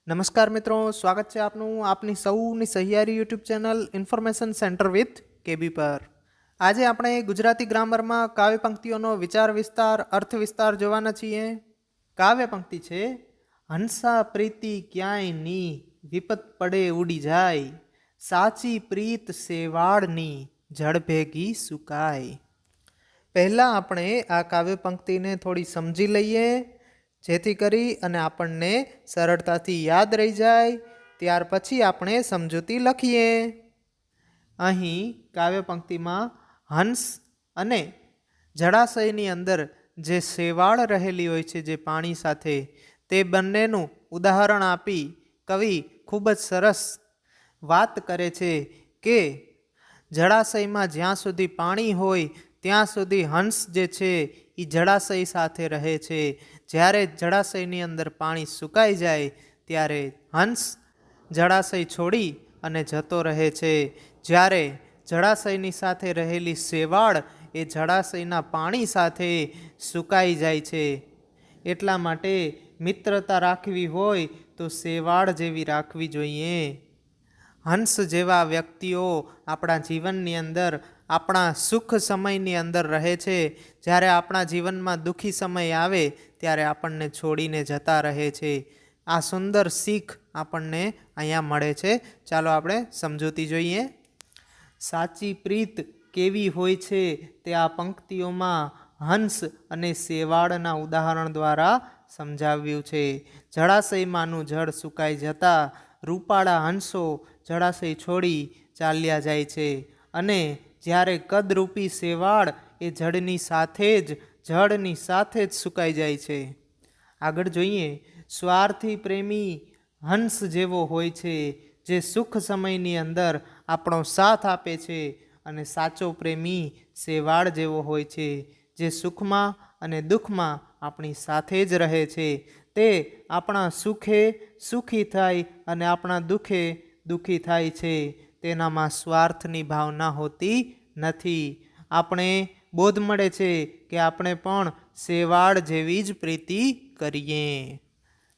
નમસ્કાર મિત્રો, સ્વાગત છે આપનું આપની સૌની સહિયારી YouTube channel information centre with KB પર। આજે આપણે ગુજરાતી ગ્રામરમાં કાવ્ય પંક્તિઓનો વિચાર વિસ્તાર અર્થ વિસ્તાર જોવાના છીએ। કાવ્ય પંક્તિ છે, હંસા પ્રીતિ ક્યાંય ની, વિપત પડે ઉડી જાય, સાચી પ્રીત સેવાળની, જળ ભેગી સુકાય। પહેલાં આપણે આ કાવ્ય પંક્તિને થોડી સમજી લઈએ, જેથી કરી અને આપણને સરળતાથી યાદ રહી જાય। ત્યાર પછી આપણે સમજૂતી લખીએ। અહીં કાવ્ય પંક્તિમાં હંસ અને જળાશયની અંદર જે શેવાળ રહેલી હોય છે, જે પાણી સાથે, તે બંનેનું ઉદાહરણ આપી કવિ ખૂબ જ સરસ વાત કરે છે કે જળાશયમાં જ્યાં સુધી પાણી હોય ત્યાં સુધી હંસ જે છે એ જળાશય સાથે રહે છે। જ્યારે જળાશયની અંદર પાણી સુકાઈ જાય ત્યારે હંસ જળાશય છોડી અને જતો રહે છે। જ્યારે જળાશયની સાથે રહેલી શેવાળ એ જળાશયના પાણી સાથે સુકાઈ જાય છે। એટલા માટે મિત્રતા રાખવી હોય તો શેવાળ જેવી રાખવી જોઈએ। હંસ જેવા વ્યક્તિઓ આપણા જીવનની અંદર આપણા સુખ સમયની અંદર રહે છે। જ્યારે આપણા જીવનમાં દુઃખી સમય આવે ત્યારે આપણને છોડીને જતા રહે છે। આ સુંદર શીખ આપણને અહીંયા મળે છે। ચાલો આપણે સમજૂતી જોઈએ। સાચી પ્રીત કેવી હોય છે તે આ પંક્તિઓમાં હંસ અને શેવાળના ઉદાહરણ દ્વારા સમજાવ્યું છે। જળાશયમાંનું જળ સુકાઈ જતા રૂપાળા હંસો જળાશય છોડી ચાલ્યા જાય છે, અને જ્યારે કદરૂપી શેવાળ એ જળની સાથે જ સુકાઈ જાય છે। આગળ જોઈએ, સ્વાર્થી પ્રેમી હંસ જેવો હોય છે, જે સુખ સમયની અંદર આપણો સાથ આપે છે, અને સાચો પ્રેમી શેવાળ જેવો હોય છે, જે સુખમાં અને દુઃખમાં આપણી સાથે જ રહે છે। તે આપણા સુખે સુખી થાય અને આપણા દુઃખે દુઃખી થાય છે। તેનામાં સ્વાર્થની ભાવના હોતી નથી। આપણે બોધ મળે છે કે આપણે પણ શેવાળ જેવી જ પ્રીતિ કરીએ।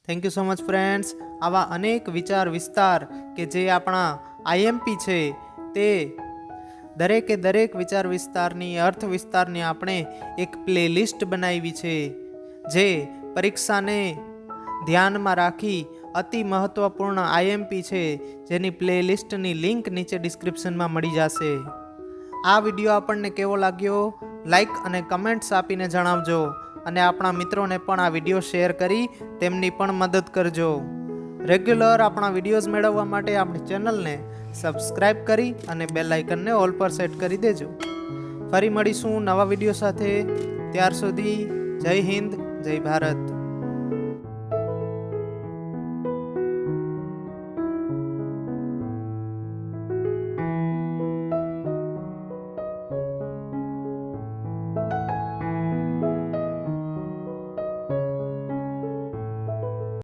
Thank you so much friends. આવા અનેક વિચાર વિસ્તાર કે જે આપણા આઈએમપી છે, તે દરેક વિચાર વિસ્તારની અર્થ વિસ્તારની આપણે એક પ્લેલિસ્ટ બનાવી છે, જે પરીક્ષાને ધ્યાનમાં રાખી અતિ મહત્વપૂર્ણ આઈએમપી છે, જેની પ્લેલિસ્ટની લિંક નીચે ડિસ્ક્રિપ્શનમાં મળી જશે। આ વિડીયો આપણને કેવો લાગ્યો, લાઈક અને કમેન્ટ્સ આપીને જણાવજો, અને આપણા મિત્રોને પણ આ વિડીયો શેર કરી તેમની પણ મદદ કરજો। રેગ્યુલર આપણા વિડીયોઝ મેળવવા માટે આપણી ચેનલને સબસ્ક્રાઈબ કરી અને બેલ આઇકનને ઓલ પર સેટ કરી દેજો। ફરી મળીશું નવા વિડીયો સાથે। ત્યાર સુધી જય હિન્દ, જય ભારત।